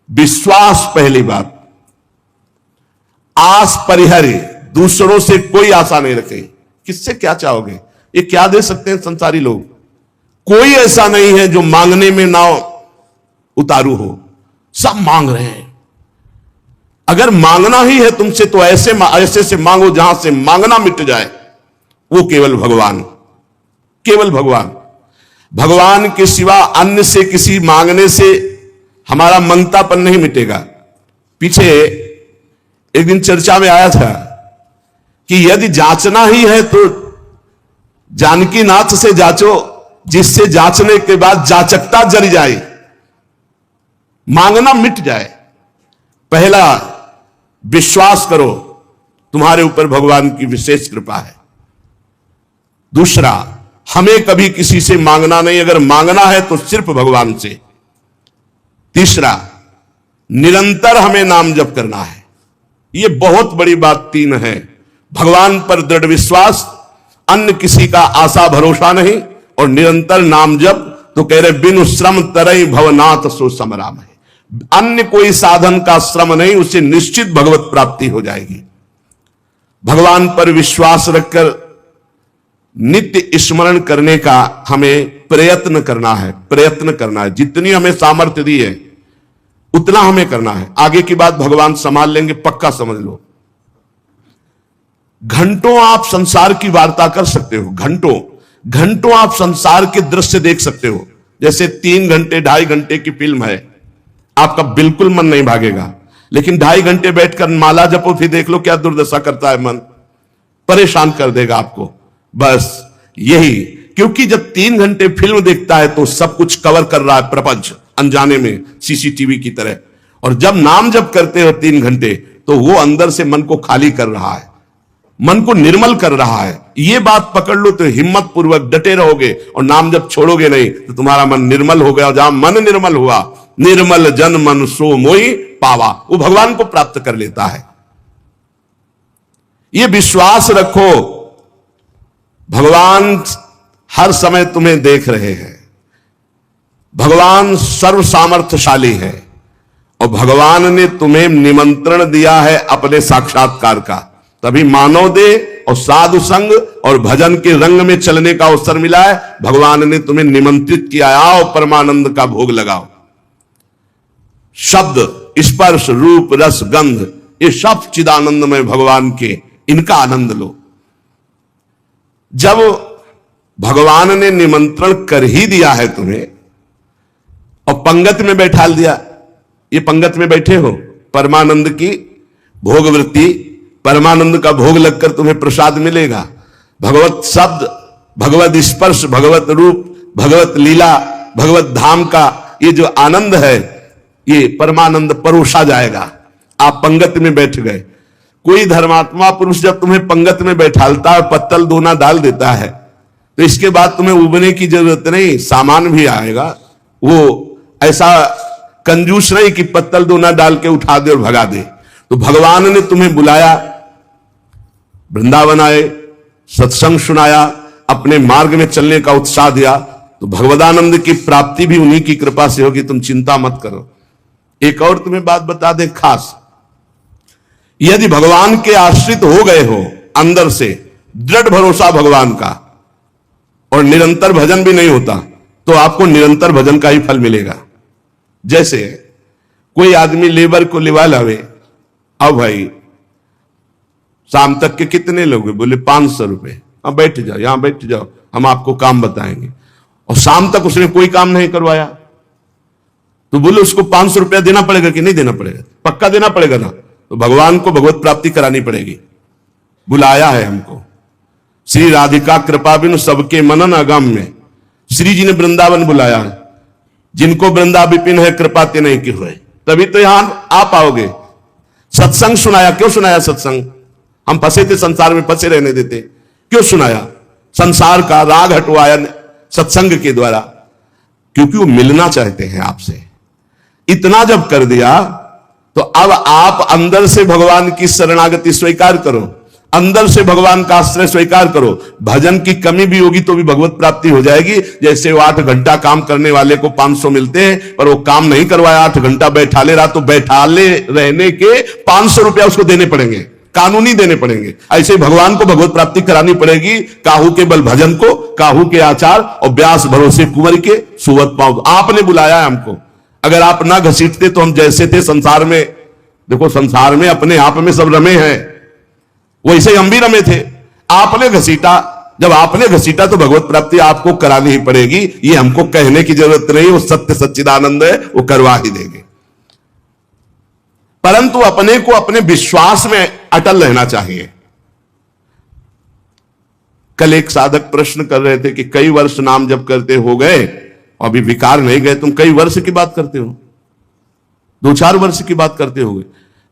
विश्वास पहली बात। आस परिहरे, दूसरों से कोई आशा नहीं रखे। किससे क्या चाहोगे? ये क्या दे सकते हैं संसारी लोग? कोई ऐसा नहीं है जो मांगने में ना उतारू हो, सब मांग रहे हैं। अगर मांगना ही है तुमसे तो ऐसे से मांगो जहां से मांगना मिट जाए, वो केवल भगवान, केवल भगवान। भगवान के सिवा अन्य से किसी मांगने से हमारा मंगतापन नहीं मिटेगा। पीछे एक दिन चर्चा में आया था कि यदि जांचना ही है तो जानकी नाथ से जांचो, जिससे जांचने के बाद जाचकता जल जाए, मांगना मिट जाए। पहला, विश्वास करो तुम्हारे ऊपर भगवान की विशेष कृपा है। दूसरा, हमें कभी किसी से मांगना नहीं, अगर मांगना है तो सिर्फ भगवान से। तीसरा, निरंतर हमें नाम जप करना है। यह बहुत बड़ी बात तीन है। भगवान पर दृढ़ विश्वास, अन्य किसी का आशा भरोसा नहीं, और निरंतर नाम जप। तो कह रहे बिनु श्रम तरई भवनाथ सो समराम है। अन्य कोई साधन का श्रम नहीं, उससे निश्चित भगवत प्राप्ति हो जाएगी। भगवान पर विश्वास रखकर नित्य स्मरण करने का हमें प्रयत्न करना है, प्रयत्न करना है। जितनी हमें सामर्थ्य दी है उतना हमें करना है। आगे की बात भगवान संभाल लेंगे, पक्का समझ लो। घंटों आप संसार की वार्ता कर सकते हो, घंटों घंटों आप संसार के दृश्य देख सकते हो। जैसे 3 घंटे 2.5 घंटे की फिल्म है, आपका बिल्कुल मन नहीं भागेगा। लेकिन 2.5 घंटे बैठकर माला जपो, फिर देख लो क्या दुर्दशा करता है मन, परेशान कर देगा आपको। बस यही, क्योंकि जब 3 घंटे फिल्म देखता है तो सब कुछ कवर कर रहा है प्रपंच, अनजाने में सीसीटीवी की तरह। और जब नाम जप करते हो 3 घंटे, तो वो अंदर से मन को खाली कर रहा है, मन को निर्मल कर रहा है। ये बात पकड़ लो तो हिम्मत पूर्वक डटे रहोगे, और नाम जब छोड़ोगे नहीं तो तुम्हारा मन निर्मल हो गया। जहां मन निर्मल हुआ, निर्मल जन मन सो मोहि पावा, वो भगवान को प्राप्त कर लेता है। ये विश्वास रखो, भगवान हर समय तुम्हें देख रहे हैं। भगवान सर्व सामर्थ्यशाली है, और भगवान ने तुम्हें निमंत्रण दिया है अपने साक्षात्कार का। तभी मानव दे और साधु संग और भजन के रंग में चलने का अवसर मिला है। भगवान ने तुम्हें निमंत्रित किया, आओ परमानंद का भोग लगाओ। शब्द, स्पर्श, रूप, रस, गंध, ये सब चिदानंदमय भगवान के, इनका आनंद लो। जब भगवान ने निमंत्रण कर ही दिया है तुम्हें और पंगत में बैठा दिया, ये पंगत में बैठे हो, परमानंद की भोग वृत्ति, परमानंद का भोग लगकर तुम्हें प्रसाद मिलेगा। भगवत शब्द, भगवत स्पर्श, भगवत रूप, भगवत लीला, भगवत धाम का ये जो आनंद है, ये परमानंद परोसा जाएगा। आप पंगत में बैठ गए। कोई धर्मात्मा पुरुष जब तुम्हें पंगत में बैठालता है, पत्तल दोना डाल देता है, तो इसके बाद तुम्हें उबने की जरूरत नहीं, सामान भी आएगा। वो ऐसा कंजूस नहीं कि पत्तल दोना डाल के उठा दे और भगा दे। तो भगवान ने तुम्हें बुलाया, वृंदावन आए, सत्संग सुनाया, अपने मार्ग में चलने का उत्साह दिया, तो भगवदानंद की प्राप्ति भी उन्हीं की कृपा से होगी। तुम चिंता मत करो। एक और तुम्हें बात बता दे खास, यदि भगवान के आश्रित हो गए हो, अंदर से दृढ़ भरोसा भगवान का, और निरंतर भजन भी नहीं होता, तो आपको निरंतर भजन का ही फल मिलेगा। जैसे कोई आदमी लेबर को लिवा लावे, अब भाई शाम तक के कितने लोग? बोले 500 रुपए। अब बैठ जाओ, यहां बैठ जाओ, हम आपको काम बताएंगे। और शाम तक उसने कोई काम नहीं करवाया, तो बोले उसको 500 रुपया देना पड़ेगा कि नहीं देना पड़ेगा? पक्का देना पड़ेगा ना। तो भगवान को भगवत प्राप्ति करानी पड़ेगी। बुलाया है हमको, श्री राधिका कृपा बिनु सबके मनन अगम में श्री जी ने वृंदावन बुलाया। जिनको वृंदा विपिन है कृपा ते नहीं की हुए, तभी तो यहां आ पाओगे। सत्संग सुनाया, क्यों सुनाया सत्संग? हम फंसे थे संसार में, फंसे रहने देते, क्यों सुनाया? संसार का राग हटवाया सत्संग के द्वारा, क्योंकि वो मिलना चाहते हैं आपसे। इतना जब कर दिया तो अब आप अंदर से भगवान की शरणागति स्वीकार करो। अंदर से भगवान का आश्रय स्वीकार करो। भजन की कमी भी होगी तो भी भगवत प्राप्ति हो जाएगी। जैसे वो 8 घंटा काम करने वाले को 500 मिलते हैं, पर वो काम नहीं करवाया, 8 घंटा बैठाले रहा, तो बैठाले रहने के 500 रुपया उसको देने पड़ेंगे, कानूनी देने पड़ेंगे। ऐसे भगवान को भगवत प्राप्ति करानी पड़ेगी। काहू के बल भजन को, काहू के आचार और व्यास भरोसे कुंवर के सुवत पाओ। आपने बुलाया है हमको, अगर आप ना घसीटते तो हम जैसे थे संसार में, देखो संसार में अपने आप में सब रमे हैं, वैसे हम भी रमे थे। आपने घसीटा, जब आपने घसीटा तो भगवत प्राप्ति आपको करानी ही पड़ेगी। ये हमको कहने की जरूरत नहीं, वो सत्य सच्चिदानंद है, वो करवा ही देंगे। परंतु अपने को अपने विश्वास में अटल रहना चाहिए। कल एक साधक प्रश्न कर रहे थे कि कई वर्ष नाम जप करते हो गए, अभी विकार नहीं गए, तुम कई वर्ष की बात करते हो, 2-4 वर्ष की बात करते हो गए।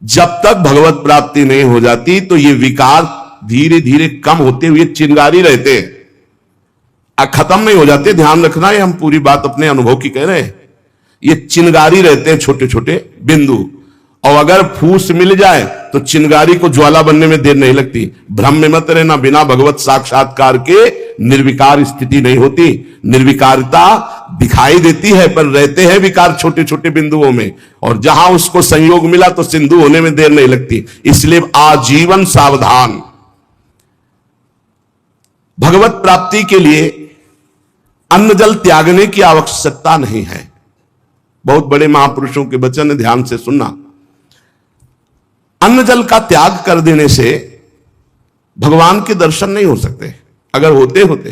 जब तक भगवत प्राप्ति नहीं हो जाती तो ये विकार धीरे धीरे कम होते हुए चिंगारी रहते हैं, खत्म नहीं हो जाते। ध्यान रखना, ये हम पूरी बात अपने अनुभव की कह रहे हैं। ये चिंगारी रहते हैं, छोटे छोटे बिंदु, और अगर फूस मिल जाए तो चिंगारी को ज्वाला बनने में देर नहीं लगती। भ्रम में मत रहना, बिना भगवत साक्षात्कार के निर्विकार स्थिति नहीं होती। निर्विकारता दिखाई देती है, पर रहते हैं विकार छोटे छोटे बिंदुओं में, और जहां उसको संयोग मिला तो सिंधु होने में देर नहीं लगती। इसलिए आजीवन सावधान। भगवत प्राप्ति के लिए अन्न जल त्यागने की आवश्यकता नहीं है। बहुत बड़े महापुरुषों के वचन है, ध्यान से सुनना। अन्न जल का त्याग कर देने से भगवान के दर्शन नहीं हो सकते। अगर होते होते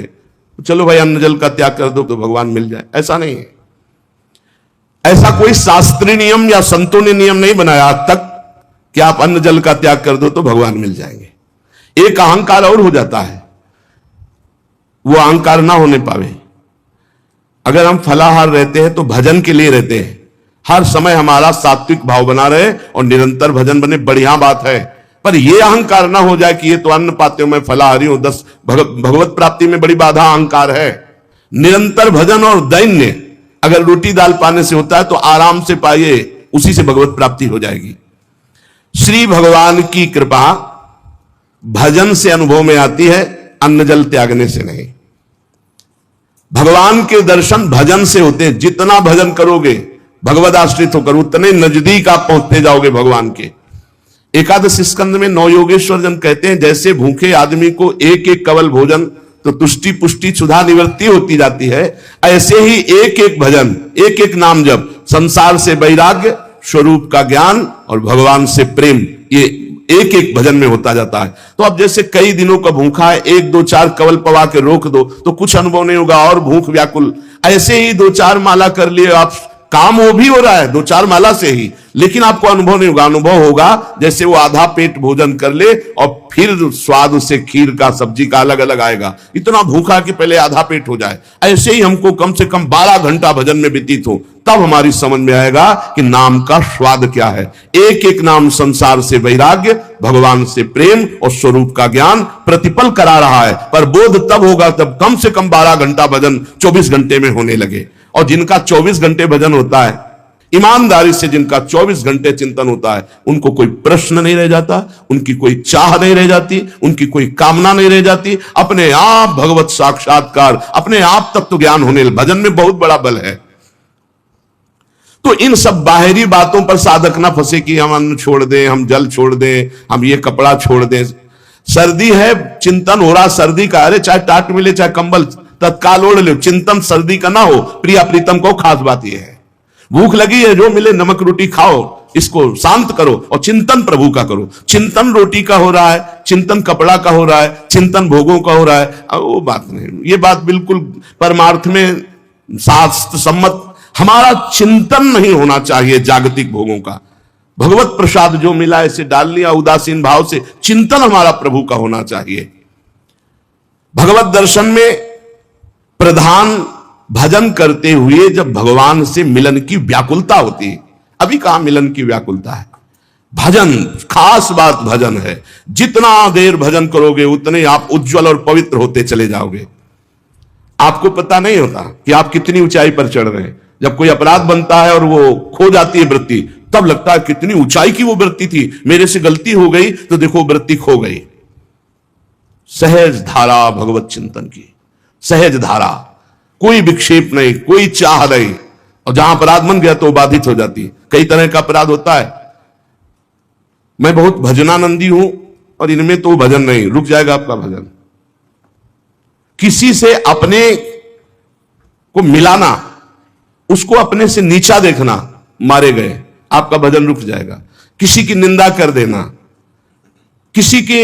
तो चलो भाई अन्न जल का त्याग कर दो तो भगवान मिल जाए, ऐसा नहीं है। ऐसा कोई शास्त्रीय नियम या संतों ने नियम नहीं बनाया आज तक कि आप अन्न जल का त्याग कर दो तो भगवान मिल जाएंगे। एक अहंकार और हो जाता है, वो अहंकार ना होने पावे। अगर हम फलाहार रहते हैं तो भजन के लिए रहते हैं, हर समय हमारा सात्विक भाव बना रहे और निरंतर भजन बने, बढ़िया बात है। पर यह अहंकार ना हो जाए कि ये तो अन्न पाते हो, मैं फलाहारी हूं। भगवत प्राप्ति में बड़ी बाधा अहंकार है। निरंतर भजन और दैन्य अगर रोटी दाल पाने से होता है तो आराम से पाइए, उसी से भगवत प्राप्ति हो जाएगी। श्री भगवान की कृपा भजन से अनुभव में आती है, अन्न जल त्यागने से नहीं। भगवान के दर्शन भजन से होते हैं। जितना भजन करोगे भगवद आश्रित होकर, उतने नजदीक आप पहुंचते जाओगे भगवान के। एकादश स्कंद में नौ योगेश्वर जन कहते हैं, जैसे भूखे आदमी को एक एक कवल भोजन तो तुष्टि पुष्टि क्षुधा निवृत्ति होती जाती है, ऐसे ही एक एक भजन, एक एक नाम जप, संसार से वैराग्य, स्वरूप का ज्ञान और भगवान से प्रेम, ये एक एक भजन में होता जाता है। तो अब जैसे कई दिनों का भूखा है, 1-2-4 कवल पवा के रोक दो तो कुछ अनुभव नहीं होगा और भूख व्याकुल। ऐसे ही 2-4 माला कर लिए आप, काम वो भी हो रहा है 2-4 माला से ही, लेकिन आपको अनुभव नहीं होगा। अनुभव होगा जैसे वो आधा पेट भोजन कर ले और फिर स्वाद उससे खीर का सब्जी का अलग अलग आएगा, इतना भूखा कि पहले आधा पेट हो जाए। ऐसे ही हमको कम से कम 12 घंटा भजन में व्यतीत हो, तब हमारी समझ में आएगा कि नाम का स्वाद क्या है। एक एक नाम संसार से वैराग्य, भगवान से प्रेम और स्वरूप का ज्ञान प्रतिपल करा रहा है। पर बोध तब होगा तब कम से कम 12 घंटा भजन 24 घंटे में होने लगे। और जिनका 24 घंटे भजन होता है, ईमानदारी से जिनका 24 घंटे चिंतन होता है, उनको कोई प्रश्न नहीं रह जाता, उनकी कोई चाह नहीं रह जाती, उनकी कोई कामना नहीं रह जाती। अपने आप भगवत साक्षात्कार, अपने आप तत्व ज्ञान होने, भजन में बहुत बड़ा बल है। तो इन सब बाहरी बातों पर साधक ना फंसे कि हम अन्न छोड़ दें, हम जल छोड़ दें, हम ये कपड़ा छोड़ दें। सर्दी है, चिंतन हो रहा सर्दी का, अरे चाहे टाट मिले चाहे कंबल तत्काल ओढ़ लो, चिंतन सर्दी का ना हो। प्रिया प्रीतम को खास बात यह है, भूख लगी है जो मिले नमक रोटी खाओ, इसको शांत करो और चिंतन प्रभु का करो। चिंतन रोटी का हो रहा है, चिंतन कपड़ा का हो रहा है, चिंतन भोगों का हो रहा है, वो बात नहीं। ये बात बिल्कुल परमार्थ में शास्त्र सम्मत, हमारा चिंतन नहीं होना चाहिए जागतिक भोगों का। भगवत प्रसाद जो मिला इसे डाल लिया उदासीन भाव से, चिंतन हमारा प्रभु का होना चाहिए। भगवत दर्शन में प्रधान भजन करते हुए जब भगवान से मिलन की व्याकुलता होती है। अभी कहां मिलन की व्याकुलता है, भजन खास बात भजन है। जितना देर भजन करोगे उतने आप उज्जवल और पवित्र होते चले जाओगे। आपको पता नहीं होता कि आप कितनी ऊंचाई पर चढ़ रहे हैं। जब कोई अपराध बनता है और वो खो जाती है वृत्ति, तब लगता है कितनी ऊंचाई की वो वृत्ति थी, मेरे से गलती हो गई तो देखो वृत्ति खो गई। सहज धारा भगवत चिंतन की, सहज धारा, कोई विक्षेप नहीं, कोई चाह नहीं। और जहां अपराध बन गया तो बाधित हो जाती है। कई तरह का अपराध होता है। मैं बहुत भजनानंदी हूं और इनमें तो भजन नहीं, रुक जाएगा आपका भजन। किसी से अपने को मिलाना, उसको अपने से नीचा देखना, मारे गए, आपका भजन रुक जाएगा। किसी की निंदा कर देना, किसी के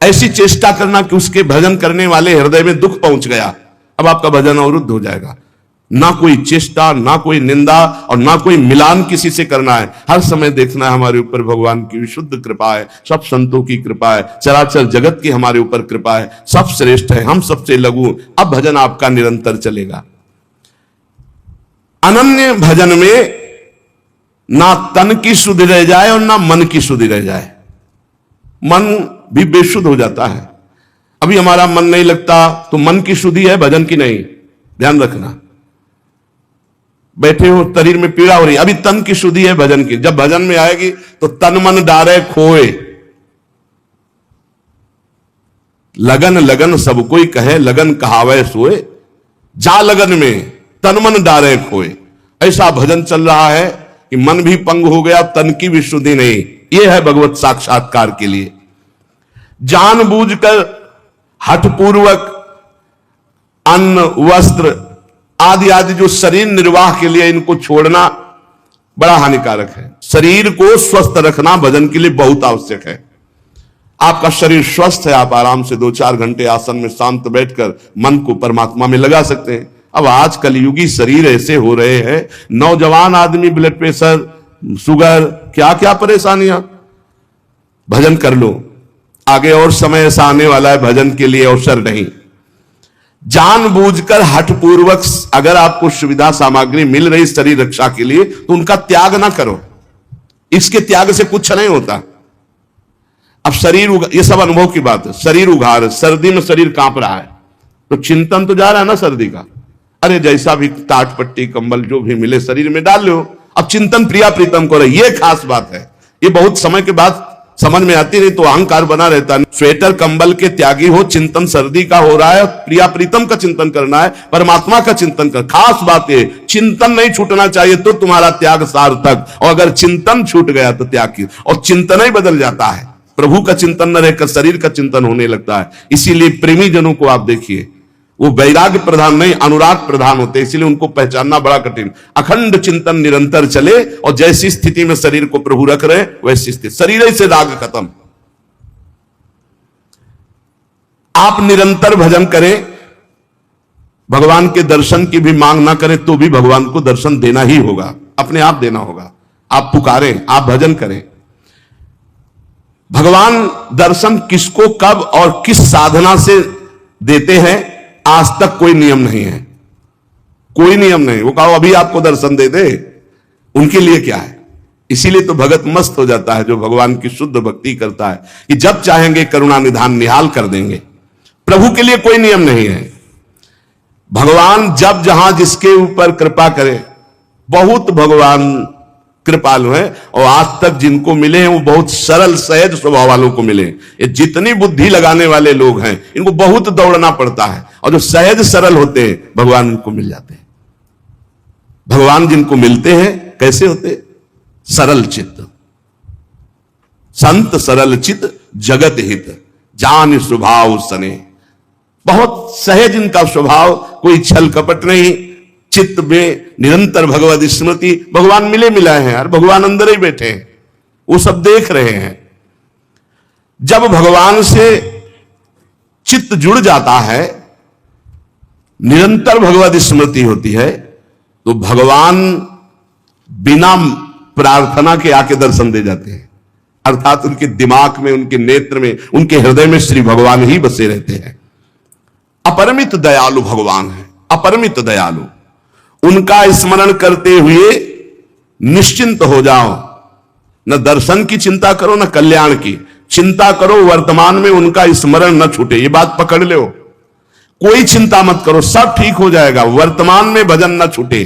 ऐसी चेष्टा करना कि उसके भजन करने वाले हृदय में दुख पहुंच गया, अब आपका भजन अवरुद्ध हो जाएगा। ना कोई चेष्टा, ना कोई निंदा और ना कोई मिलान किसी से करना है। हर समय देखना है हमारे ऊपर भगवान की विशुद्ध कृपा है, सब संतों की कृपा है, चराचर जगत की हमारे ऊपर कृपा है, सब श्रेष्ठ है, हम सबसे लघु। अब भजन आपका निरंतर चलेगा। अनन्य भजन में ना तन की सुधि रह जाए और ना मन की सुधि रह जाए। मन भी बेशुद्ध हो जाता है। अभी हमारा मन नहीं लगता तो मन की शुद्धि है, भजन की नहीं, ध्यान रखना। बैठे हो, शरीर में पीड़ा हो रही, अभी तन की शुद्धि है, भजन की। जब भजन में आएगी तो तन मन डारे खोए, लगन लगन सब कोई कहे, लगन कहावे सोए, जा लगन में तन मन डारे खोए। ऐसा भजन चल रहा है कि मन भी पंग हो गया, तन की भी शुद्धि नहीं। यह है भगवत साक्षात्कार के लिए। जानबूझकर हठपूर्वक अन्न, वस्त्र आदि आदि जो शरीर निर्वाह के लिए इनको छोड़ना बड़ा हानिकारक है। शरीर को स्वस्थ रखना भजन के लिए बहुत आवश्यक है। आपका शरीर स्वस्थ है, आप आराम से 2-4 घंटे आसन में शांत बैठकर मन को परमात्मा में लगा सकते हैं। अब आज कलयुगी शरीर ऐसे हो रहे हैं, नौजवान आदमी ब्लड प्रेशर, शुगर, क्या क्या परेशानियां। भजन कर लो, आगे और समय ऐसा आने वाला है भजन के लिए अवसर नहीं। जानबूझकर हठपूर्वक अगर आपको सुविधा सामग्री मिल रही शरीर रक्षा के लिए तो उनका त्याग ना करो। इसके त्याग से कुछ नहीं होता। अब शरीर, ये सब अनुभव की बात है। शरीर उघार, सर्दी में शरीर कांप रहा है तो चिंतन तो जा रहा है ना सर्दी का। अरे जैसा भी टाट पट्टी कंबल जो भी मिले शरीर में डाल लो। अब चिंतन प्रिया प्रीतम को रहे, ये खास बात है। ये बहुत समय के बाद समझ में आती, नहीं तो अहंकार बना रहता है। स्वेटर कंबल के त्यागी हो, चिंतन सर्दी का हो रहा है, प्रिया प्रीतम का चिंतन करना है, परमात्मा का चिंतन कर। खास बात है, चिंतन नहीं छूटना चाहिए तो तुम्हारा त्याग सार्थक। और अगर चिंतन छूट गया तो त्याग की, और चिंतन ही बदल जाता है। प्रभु का चिंतन न रहकर शरीर का चिंतन होने लगता है। इसीलिए प्रेमी जनों को आप देखिए, वो वैराग्य प्रधान नहीं, अनुराग प्रधान होते, इसलिए उनको पहचानना बड़ा कठिन। अखंड चिंतन निरंतर चले और जैसी स्थिति में शरीर को प्रभु रख रहे वैसी स्थिति, शरीर से राग खत्म। आप निरंतर भजन करें, भगवान के दर्शन की भी मांग ना करें तो भी भगवान को दर्शन देना ही होगा, अपने आप देना होगा। आप पुकारें, आप भजन करें। भगवान दर्शन किसको कब और किस साधना से देते हैं, आज तक कोई नियम नहीं है, कोई नियम नहीं। वो कहो अभी आपको दर्शन दे दे, उनके लिए क्या है। इसीलिए तो भगत मस्त हो जाता है जो भगवान की शुद्ध भक्ति करता है, कि जब चाहेंगे करुणा निधान निहाल कर देंगे। प्रभु के लिए कोई नियम नहीं है। भगवान जब जहां जिसके ऊपर कृपा करे, बहुत भगवान कृपालु है। और आज तक जिनको मिले हैं वो बहुत सरल सहज स्वभाव वालों को मिले। ये जितनी बुद्धि लगाने वाले लोग हैं इनको बहुत दौड़ना पड़ता है, और जो सहज सरल होते हैं भगवान उनको मिल जाते हैं। भगवान जिनको मिलते हैं कैसे होते, सरल चित्त, संत सरल चित्त जगत हित, जान स्वभाव सने। बहुत सहज इनका स्वभाव, कोई छल कपट नहीं, चित्त में निरंतर भगवत स्मृति। भगवान मिले मिलाए हैं यार, भगवान अंदर ही बैठे हैं, वो सब देख रहे हैं। जब भगवान से चित्त जुड़ जाता है, निरंतर भगवत स्मृति होती है, तो भगवान बिना प्रार्थना के आके दर्शन दे जाते हैं। अर्थात उनके दिमाग में, उनके नेत्र में, उनके हृदय में श्री भगवान ही बसे रहते हैं। अपरिमित दयालु भगवान है, अपरिमित दयालु। उनका स्मरण करते हुए निश्चिंत हो जाओ। न दर्शन की चिंता करो, न कल्याण की चिंता करो। वर्तमान में उनका स्मरण न छूटे, ये बात पकड़ लो। कोई चिंता मत करो, सब ठीक हो जाएगा। वर्तमान में भजन न छूटे।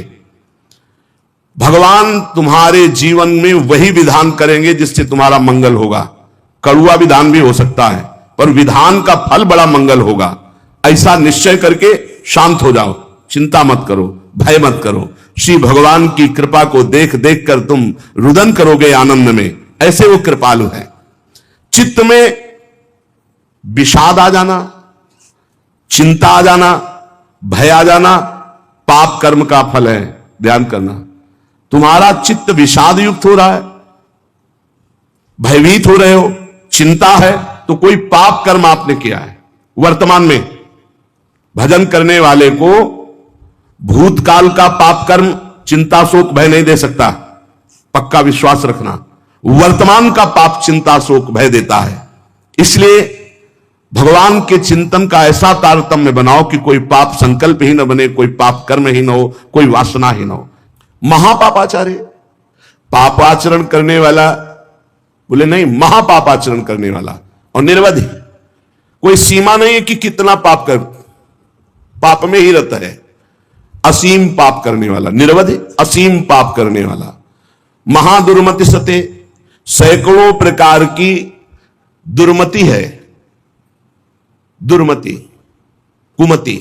भगवान तुम्हारे जीवन में वही विधान करेंगे जिससे तुम्हारा मंगल होगा। कड़ुआ विधान भी हो सकता है, पर विधान का फल बड़ा मंगल होगा, ऐसा निश्चय करके शांत हो जाओ, चिंता मत करो, भय मत करो। श्री भगवान की कृपा को देख देख कर तुम रुदन करोगे आनंद में, ऐसे वो कृपालु है। चित्त में विषाद आ जाना, चिंता आ जाना, भय आ जाना, पाप कर्म का फल है। ध्यान करना, तुम्हारा चित्त विषाद युक्त हो रहा है, भयभीत हो रहे हो, चिंता है, तो कोई पाप कर्म आपने किया है। वर्तमान में भजन करने वाले को भूतकाल का पाप कर्म चिंता शोक भय नहीं दे सकता, पक्का विश्वास रखना। वर्तमान का पाप चिंता शोक भय देता है। इसलिए भगवान के चिंतन का ऐसा तारतम्य बनाओ कि कोई पाप संकल्प ही न बने, कोई पाप कर्म ही न हो, कोई वासना ही न हो। महापापाचार्य, पापाचरण करने वाला बोले नहीं, महापापाचरण करने वाला और निर्वधि, कोई सीमा नहीं है कि कितना पाप कर, पाप में ही रहता है। असीम पाप करने वाला, निर्वधि असीम पाप करने वाला। महादुर्मति सते, सैकड़ों प्रकार की दुर्मति है, दुर्मति कुमति,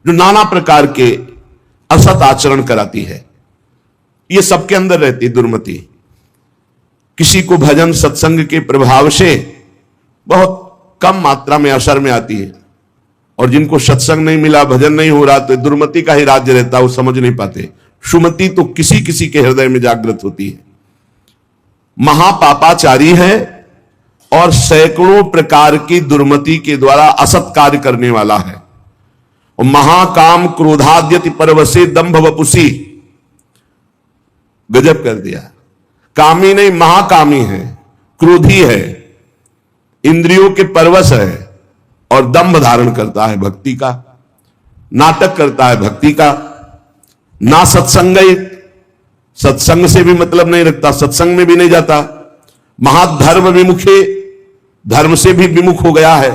जो नाना प्रकार के असत आचरण कराती है, ये सबके अंदर रहती है दुर्मति। किसी को भजन सत्संग के प्रभाव से बहुत कम मात्रा में असर में आती है, और जिनको सत्संग नहीं मिला, भजन नहीं हो रहा, तो दुर्मति का ही राज्य रहता, वो समझ नहीं पाते। सुमति तो किसी किसी के हृदय में जागृत होती है। महापापाचारी है और सैकड़ों प्रकार की दुर्मति के द्वारा असत कार्य करने वाला है। और महाकाम क्रोधाद्यति परवसे दंभ वपुसी, गजब कर दिया। कामी नहीं, महाकामी है, क्रोधी है, इंद्रियों के परवश है और दंभ धारण करता है भक्ति का, नाटक करता है भक्ति का। ना सत्संग, सत्संग से भी मतलब नहीं रखता, सत्संग में भी नहीं जाता। महाधर्म विमुखे, धर्म से भी विमुख हो गया है।